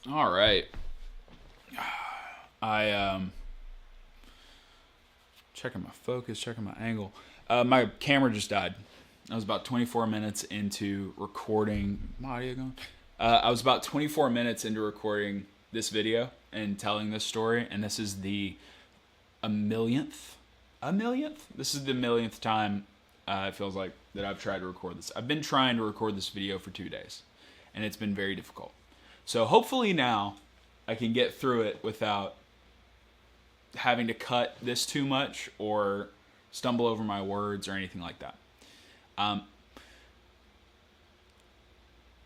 All right. I checking my focus, checking my angle. My camera just died. I was about 24 minutes into recording. My audio going? I was about 24 minutes into recording this video and telling this story, and this is the a millionth. This is the millionth time. It feels like that I've tried to record this. I've been trying to record this video for 2 days, and it's been very difficult. So hopefully now I can get through it without having to cut this too much or stumble over my words or anything like that. Um,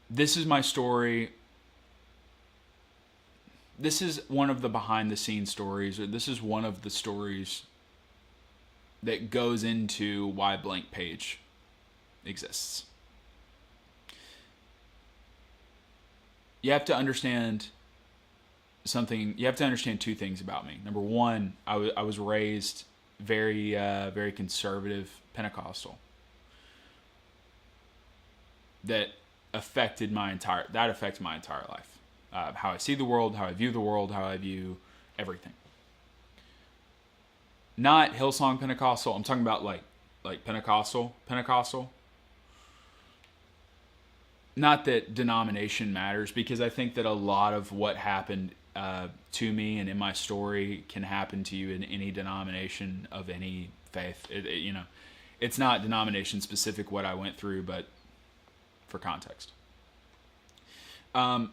this is my story. This is one of the behind the scenes stories, or this is one of the stories that goes into why Blank Page exists. You have to understand something. You have to understand two things about me. Number one, I was raised very conservative Pentecostal. That affected my entire life. How I see the world, how I view the world, how I view everything. Not Hillsong Pentecostal. I'm talking about like Pentecostal. Not that denomination matters, because I think that a lot of what happened to me and in my story can happen to you in any denomination of any faith. It's not denomination specific what I went through, but for context. So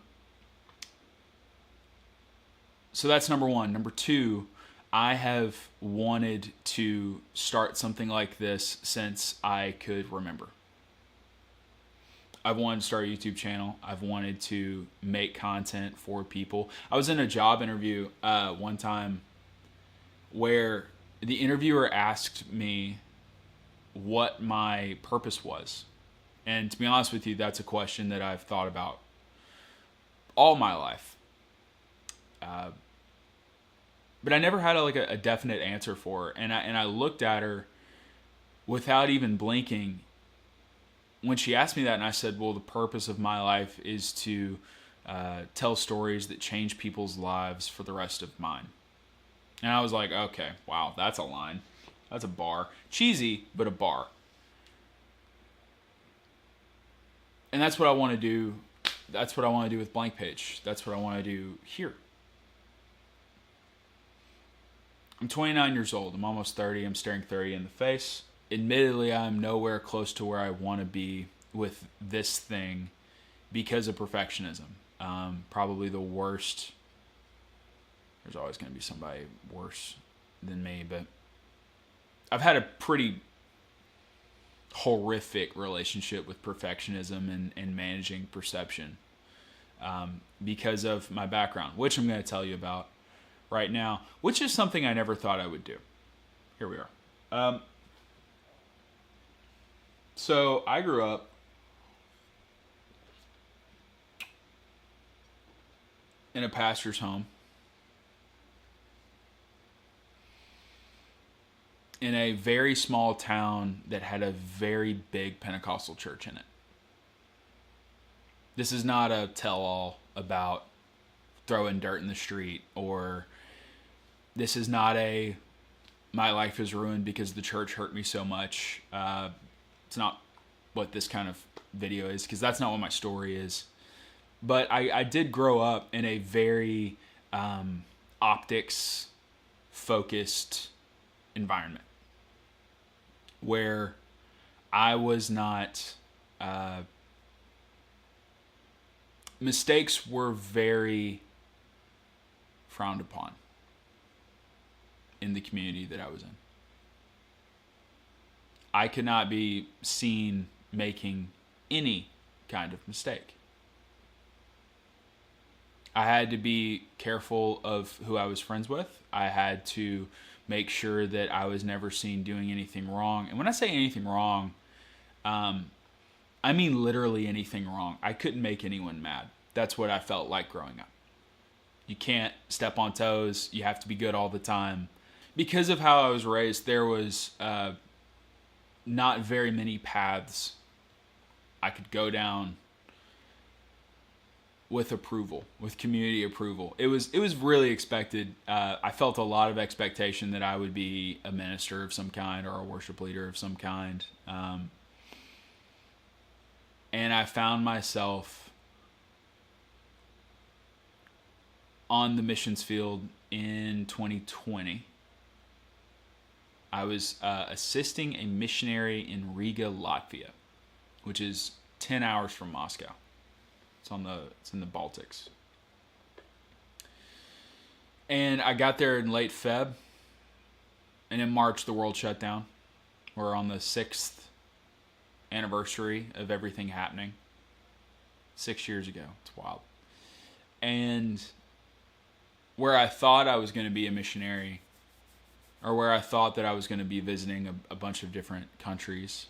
that's number one. Number two, I have wanted to start something like this since I could remember. I've wanted to start a YouTube channel. I've wanted to make content for people. I was in a job interview one time where the interviewer asked me what my purpose was. And to be honest with you, that's a question that I've thought about all my life. But I never had a definite answer for her. And I looked at her without even blinking when she asked me that, and I said, well, the purpose of my life is to tell stories that change people's lives for the rest of mine. And I was like, okay, wow, that's a line. That's a bar. Cheesy, but a bar. And that's what I want to do. That's what I want to do with Blank Page. That's what I want to do here. I'm 29 years old. I'm almost 30. I'm staring 30 in the face. Admittedly, I'm nowhere close to where I want to be with this thing because of perfectionism. Probably the worst. There's always going to be somebody worse than me, but I've had a pretty horrific relationship with perfectionism and managing perception because of my background, which I'm going to tell you about right now, which is something I never thought I would do. Here we are. So I grew up in a pastor's home in a very small town that had a very big Pentecostal church in it. This is not a tell-all about throwing dirt in the street, or this is not a my life is ruined because the church hurt me so much. It's not what this kind of video is, because that's not what my story is. But I did grow up in a very optics focused environment where I was not mistakes were very frowned upon in the community that I was in. I could not be seen making any kind of mistake. I had to be careful of who I was friends with. I had to make sure that I was never seen doing anything wrong. And when I say anything wrong, I mean literally anything wrong. I couldn't make anyone mad. That's what I felt like growing up. You can't step on toes. You have to be good all the time. Because of how I was raised, there was not very many paths I could go down with approval, with community approval. It was really expected. I felt a lot of expectation that I would be a minister of some kind or a worship leader of some kind. And I found myself on the missions field in 2020. I was assisting a missionary in Riga, Latvia, which is 10 hours from Moscow. It's in the Baltics. And I got there in late Feb, and in March the world shut down. We're on the 6th anniversary of everything happening. 6 years ago. It's wild. And where I thought I was going to be a missionary, or where I thought that I was going to be visiting a bunch of different countries,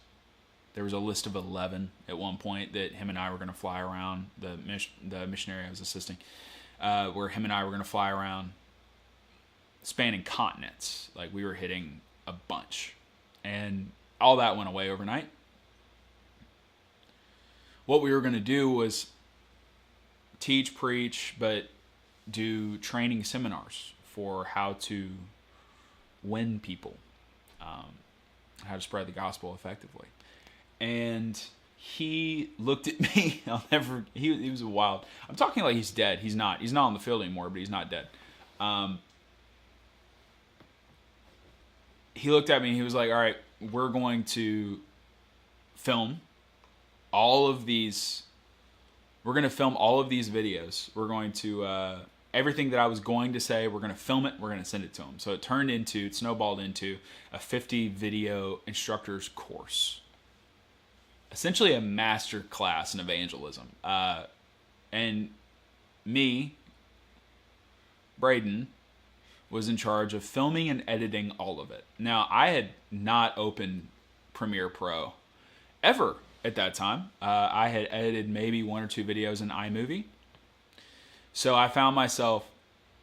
there was a list of 11 at one point that him and I were going to fly around, the missionary I was assisting, where him and I were going to fly around spanning continents. Like, we were hitting a bunch. And all that went away overnight. What we were going to do was teach, preach, but do training seminars for how to win people, how to spread the gospel effectively. And he looked at me. He was wild. I'm talking like he's dead. He's not. He's not on the field anymore, but he's not dead. He looked at me and he was like, all right, we're going to film all of these. We're going to film all of these videos. We're going to, everything that I was going to say, we're going to film it. We're going to send it to him. So it snowballed into a 50 video instructor's course. Essentially a master class in evangelism. And me, Braden, was in charge of filming and editing all of it. Now, I had not opened Premiere Pro ever at that time. I had edited maybe 1 or 2 videos in iMovie. So I found myself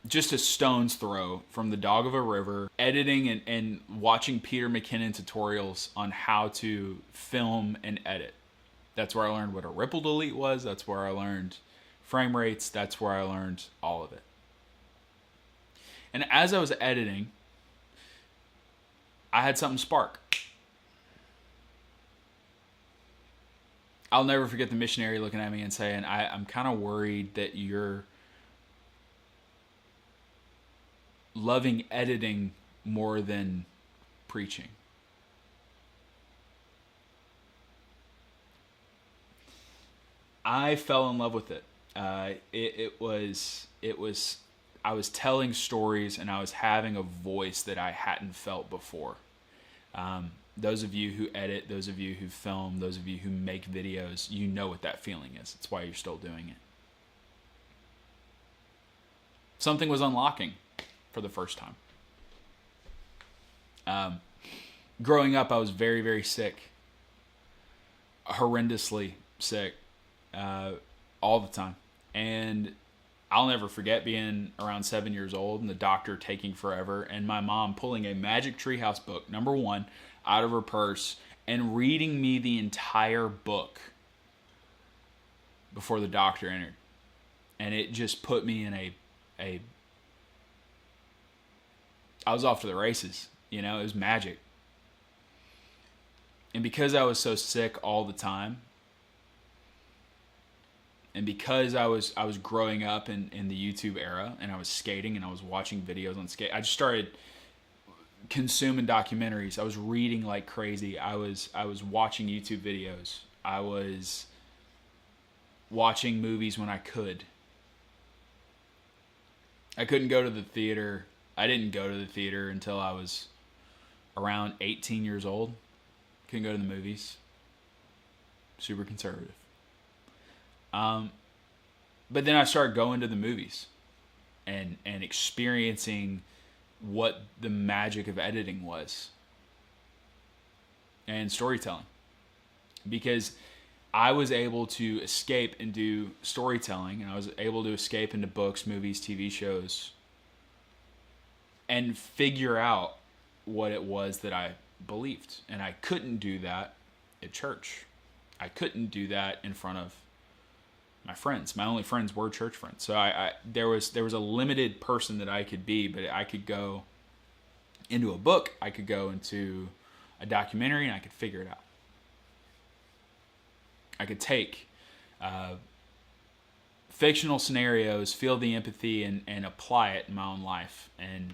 just a stone's throw from the dog of a river, editing and watching Peter McKinnon tutorials on how to film and edit. That's where I learned what a ripple delete was. That's where I learned frame rates. That's where I learned all of it. And as I was editing, I had something spark. I'll never forget the missionary looking at me and saying, I'm kind of worried that you're loving editing more than preaching. I fell in love with it. It was I was telling stories and I was having a voice that I hadn't felt before. Those of you who edit, those of you who film, those of you who make videos, you know what that feeling is. It's why you're still doing it. Something was unlocking for the first time. Growing up, I was very, very sick. Horrendously sick. All the time. And I'll never forget being around 7 years old and the doctor taking forever and my mom pulling a Magic Treehouse book, number 1, out of her purse and reading me the entire book before the doctor entered. And it just put me in I was off to the races. It was magic. And because I was so sick all the time, and because I was growing up in the YouTube era, and I was skating and I was watching videos on skate, I just started consuming documentaries. I was reading like crazy. I was watching YouTube videos. I was watching movies when I could. I couldn't go to the theater. I didn't go to the theater until I was around 18 years old. Couldn't go to the movies. Super conservative. But then I started going to the movies and experiencing what the magic of editing was and storytelling, because I was able to escape and do storytelling, and I was able to escape into books, movies, TV shows, and figure out what it was that I believed. And I couldn't do that at church. I couldn't do that in front of my friends. My only friends were church friends. So there was a limited person that I could be, but I could go into a book, I could go into a documentary, and I could figure it out. I could take fictional scenarios, feel the empathy, and apply it in my own life. And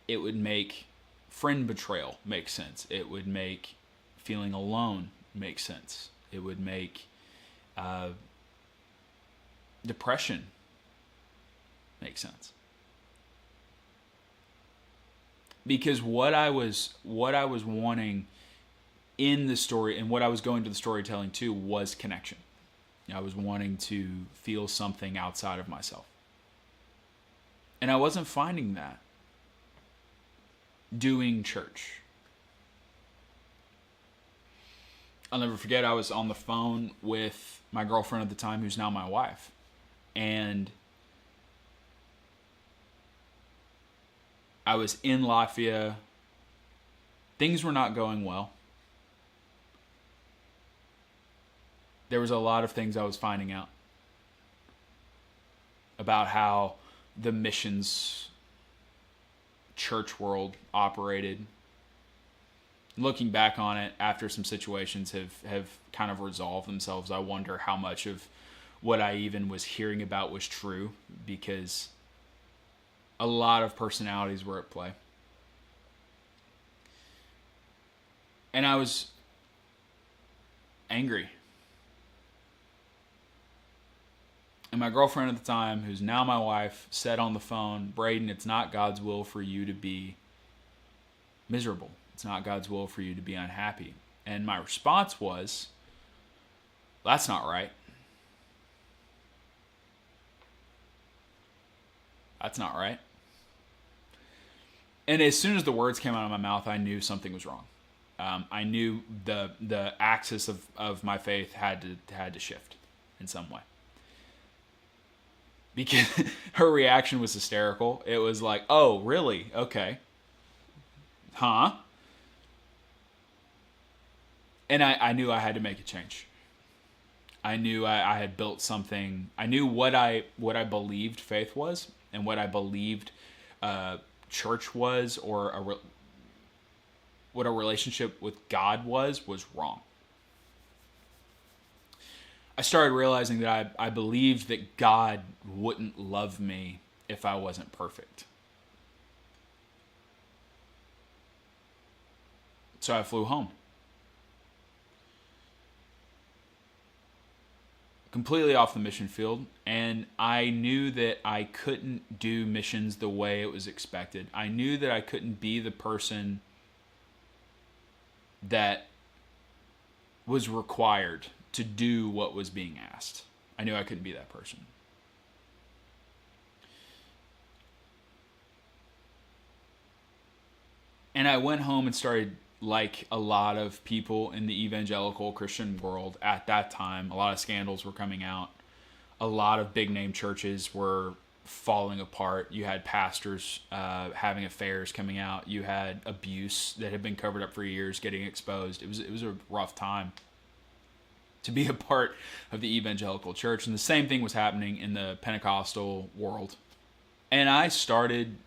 it would make friend betrayal make sense. It would make feeling alone make sense. It would make depression make sense. Because what I was wanting in the story, and what I was going to the storytelling to, was connection. I was wanting to feel something outside of myself. And I wasn't finding that doing church. I'll never forget, I was on the phone with my girlfriend at the time, who's now my wife. And I was in Latvia. Things were not going well. There was a lot of things I was finding out about how the missions church world operated. Looking back on it, after some situations have kind of resolved themselves, I wonder how much of what I even was hearing about was true, because a lot of personalities were at play. And I was angry. And my girlfriend at the time, who's now my wife, said on the phone, "Braden, it's not God's will for you to be miserable. It's not God's will for you to be unhappy." And my response was, "That's not right. That's not right." And as soon as the words came out of my mouth, I knew something was wrong. I knew the axis of my faith had to shift in some way. Because her reaction was hysterical. It was like, "Oh, really? Okay. Huh?" And I knew I had to make a change. I knew I had built something. I knew what I believed faith was, and what I believed church was, or what a relationship with God was wrong. I started realizing that I believed that God wouldn't love me if I wasn't perfect. So I flew home. Completely off the mission field, and I knew that I couldn't do missions the way it was expected. I knew that I couldn't be the person that was required to do what was being asked. I knew I couldn't be that person. And I went home and started, like a lot of people in the evangelical Christian world at that time, a lot of scandals were coming out. A lot of big name churches were falling apart. You had pastors having affairs coming out. You had abuse that had been covered up for years getting exposed. It was a rough time to be a part of the evangelical church. And the same thing was happening in the Pentecostal world. And I started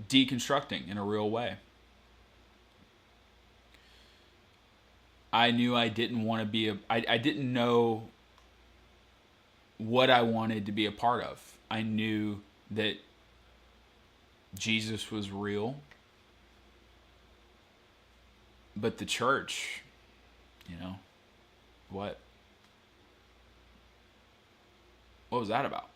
deconstructing in a real way. I knew I didn't want to be I didn't know what I wanted to be a part of. I knew that Jesus was real, but the church, what was that about?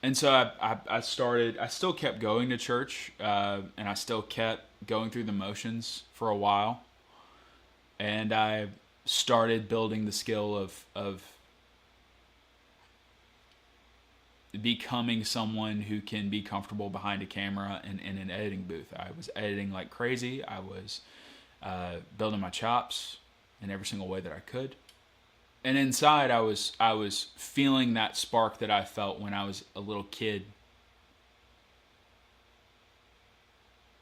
And so I still kept going to church, and I still kept going through the motions for a while. And I started building the skill of becoming someone who can be comfortable behind a camera and in an editing booth. I was editing like crazy. I was building my chops in every single way that I could. And inside, I was feeling that spark that I felt when I was a little kid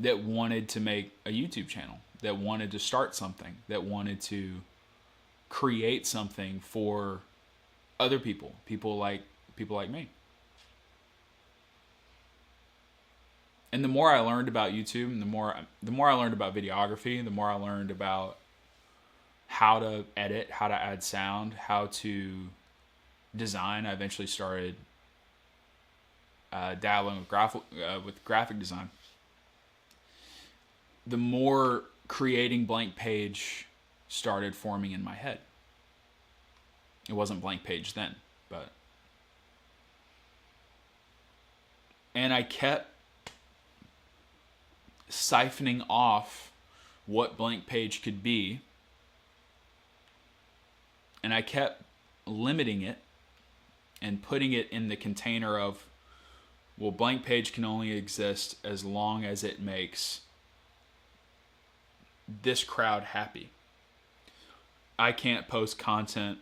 that wanted to make a YouTube channel, that wanted to start something, that wanted to create something for other people, people like me. And the more I learned about YouTube, and the more I learned about videography, the more I learned about how to edit, how to add sound, how to design. I eventually started dabbling with graphic design. The more creating Blank Page started forming in my head. It wasn't Blank Page then, but... And I kept siphoning off what Blank Page could be, and I kept limiting it and putting it in the container of, well, Blank Page can only exist as long as it makes this crowd happy. I can't post content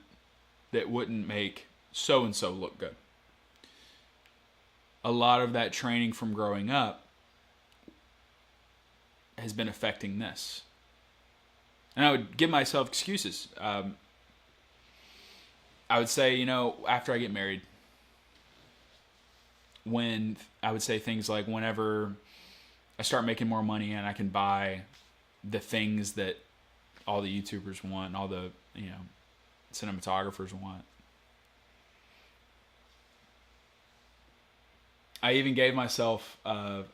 that wouldn't make so-and-so look good. A lot of that training from growing up has been affecting this. And I would give myself excuses. I would say, after I get married, when I would say things like, whenever I start making more money and I can buy the things that all the YouTubers want, all the, cinematographers want. I even gave myself the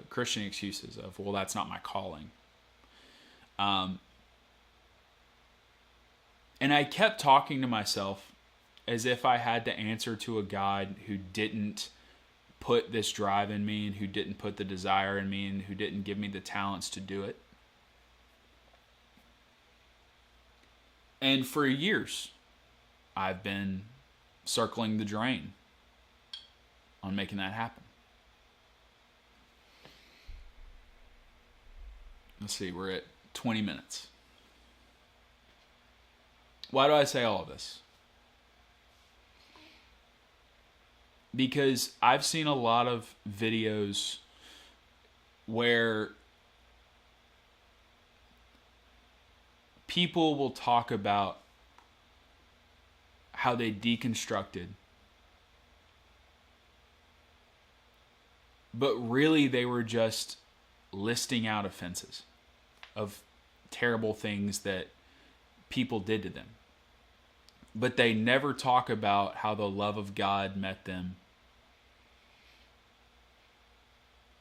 Christian excuses of, well, that's not my calling. And I kept talking to myself as if I had to answer to a God who didn't put this drive in me, and who didn't put the desire in me, and who didn't give me the talents to do it. And for years, I've been circling the drain on making that happen. Let's see, we're at 20 minutes. Why do I say all of this? Because I've seen a lot of videos where people will talk about how they deconstructed, but really they were just listing out offenses of terrible things that people did to them. But they never talk about how the love of God met them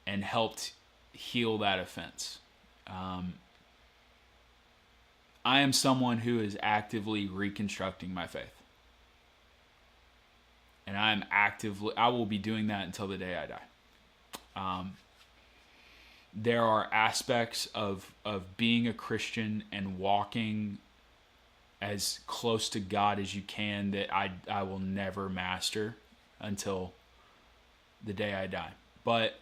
and helped heal that offense. I am someone who is actively reconstructing my faith. And I will be doing that until the day I die. There are aspects of being a Christian and walking as close to God as you can that I will never master until the day I die. But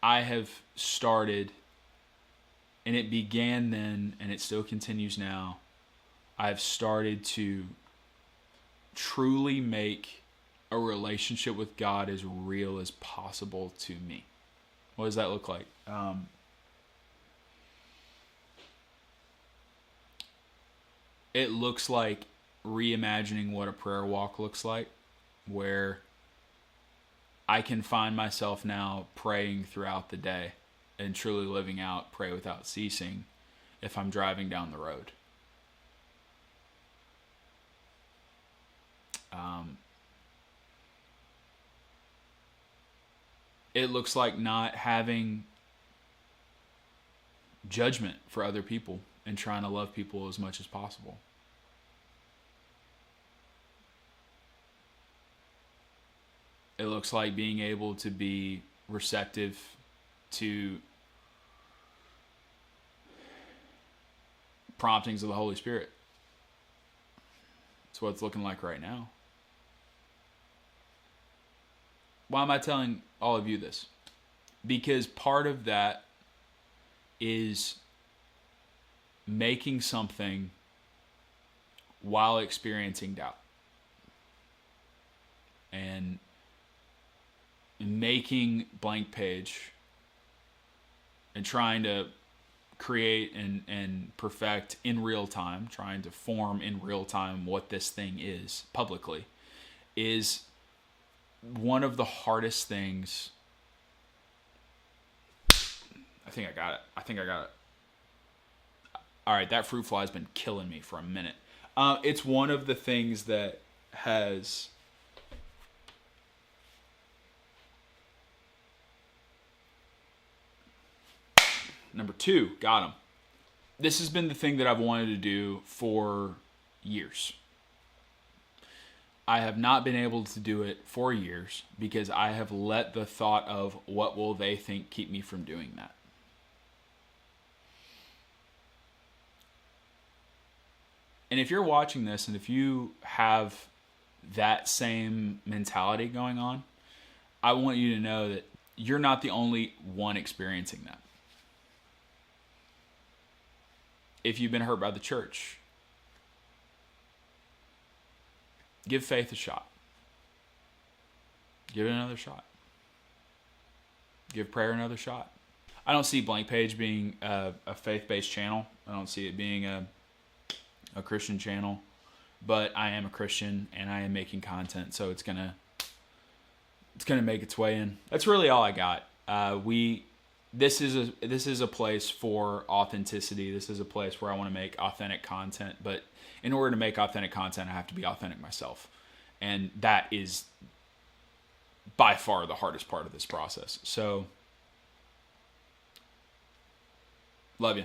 I have started, and it began then, and it still continues now. I've started to truly make a relationship with God as real as possible to me. What does that look like? It looks like reimagining what a prayer walk looks like, where I can find myself now praying throughout the day and truly living out pray without ceasing if I'm driving down the road. It looks like not having judgment for other people and trying to love people as much as possible. It looks like being able to be receptive to promptings of the Holy Spirit. That's what it's looking like right now. Why am I telling all of you this? Because part of that is making something while experiencing doubt. And making Blank Page and trying to create and perfect in real time, trying to form in real time what this thing is publicly, is one of the hardest things. I think I got it. All right, that fruit fly has been killing me for a minute. It's one of the things that has... Number 2, got him. This has been the thing that I've wanted to do for years. I have not been able to do it for years because I have let the thought of what will they think keep me from doing that. And if you're watching this and if you have that same mentality going on, I want you to know that you're not the only one experiencing that. If you've been hurt by the church, give faith a shot. Give it another shot. Give prayer another shot. I don't see Blank Page being a faith-based channel. I don't see it being a Christian channel. But I am a Christian and I am making content, so it's gonna make its way in. That's really all I got. This is a place for authenticity. This is a place where I want to make authentic content. But in order to make authentic content, I have to be authentic myself. And that is by far the hardest part of this process. So, love you.